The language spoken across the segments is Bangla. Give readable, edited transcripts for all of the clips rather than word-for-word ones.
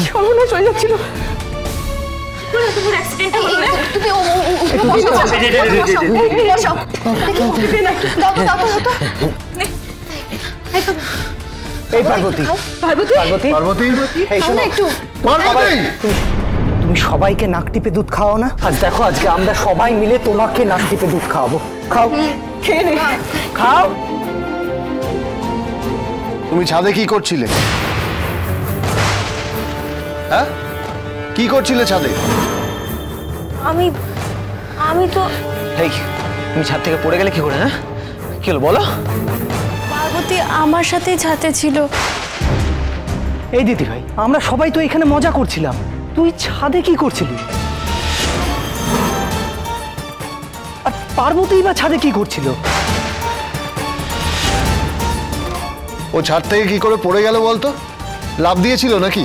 সর্বনাশ হয়ে যাচ্ছিল। তুমি সবাইকে নাক টিপে দুধ খাও না? আজ দেখো, আজকে আমরা সবাই মিলে তোমাকে নাক টিপে দুধ খাওয়াবো। খাও, খেয়ে নে, খাও। তুমি ছাদে কি করছিলে? হ্যাঁ, কি করছিলে ছাদে? আমি তো তুমি ছাদ থেকে পড়ে গেলে কি করে? হ্যাঁ, কি হলো বলো? পার্বতী আমার সাথেই ছাদে ছিল। এই দিদি ভাই, আমরা সবাই তো এখানে মজা করছিলাম, তুই ছাদে কি করছিলি? আর পার্বতী বা ছাদে কি করছিল? ও ছাদ থেকে কি করে পড়ে গেল বলতো? লাফ দিয়েছিল নাকি?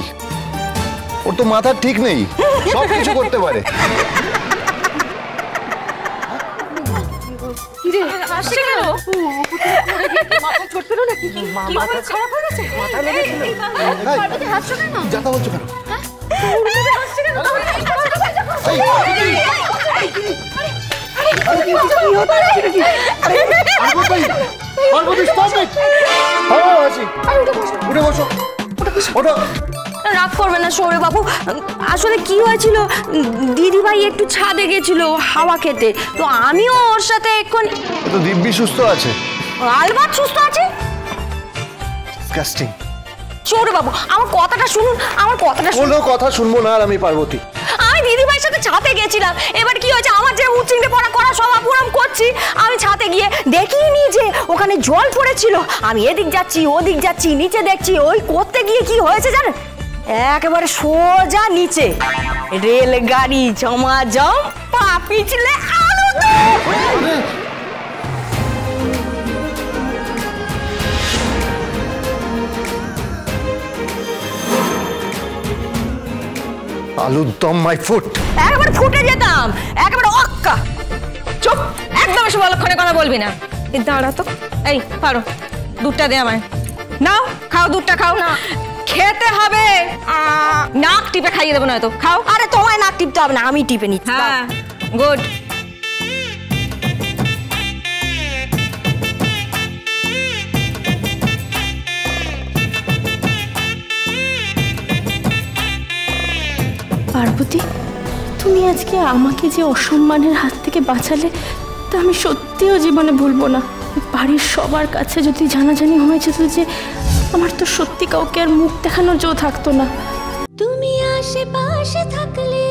ওর তো মাথার ঠিক নেই, সব কিছু করতে পারে। যাতা বলছো কেন? রাগ করবে না সৌরভ বাবু, আসলে কি হয়েছিল, দিদিভাই একটু ছাদে গেছিল হাওয়া খেতে, তো আমিও ওর সাথে এখন। তো দিব্যি সুস্থ আছে? আলবাত সুস্থ আছে। ডিসগাস্টিং। সৌরভ বাবু, আমার কথাটা শুনুন, আমার কথাটা শুনুন। কোনো কথা শুনবো না আর আমি, পার্বতী। আমি দিদিভাইয়ের সাথে ছাদে গেছিলাম, এবার কি হয়েছে, আমার যে উচ্চিংড়ে পড়া করা স্বভাব পুরাম করছি, আমি ছাদে গিয়ে দেখিনি যে ওখানে জল পড়েছিল। আমি এদিক যাচ্ছি ওদিক যাচ্ছি, নিচে দেখছি, ওই করতে গিয়ে কি হয়েছে জানেন, একেবারে সোজা নিচে রেলগাড়ি জমাজম, পা পিছলে আলু। আলুর দম মাই ফুট। একবার ফুটে যেতাম, একেবারে অক্কা। চুপ, একদম এসব অলক্ষণে কথা বলবি না। দাঁড়া তো, এই পারো, দুধটা দে আমায়। নাও, খাও, দুধটা খাও। না, খেতে হবে। নাক টিপে খাইয়ে দেবো না তো, খাও। আরে তোমায় নাক টিপতে হবে না, আমি টিপে নিচ্ছি। হ্যাঁ, গুড। পার্বতী, তুমি আজকে আমাকে যে অসম্মানের হাত থেকে বাঁচালে তা আমি সত্যিও জীবনে ভুলবো না। বাড়ির সবার কাছে যদি জানাজানি হয়েছে তো যে আমার তো সত্যি কাউকে আর মুখ দেখানোর জো থাকতো না। তুমি আশেপাশে থাকলে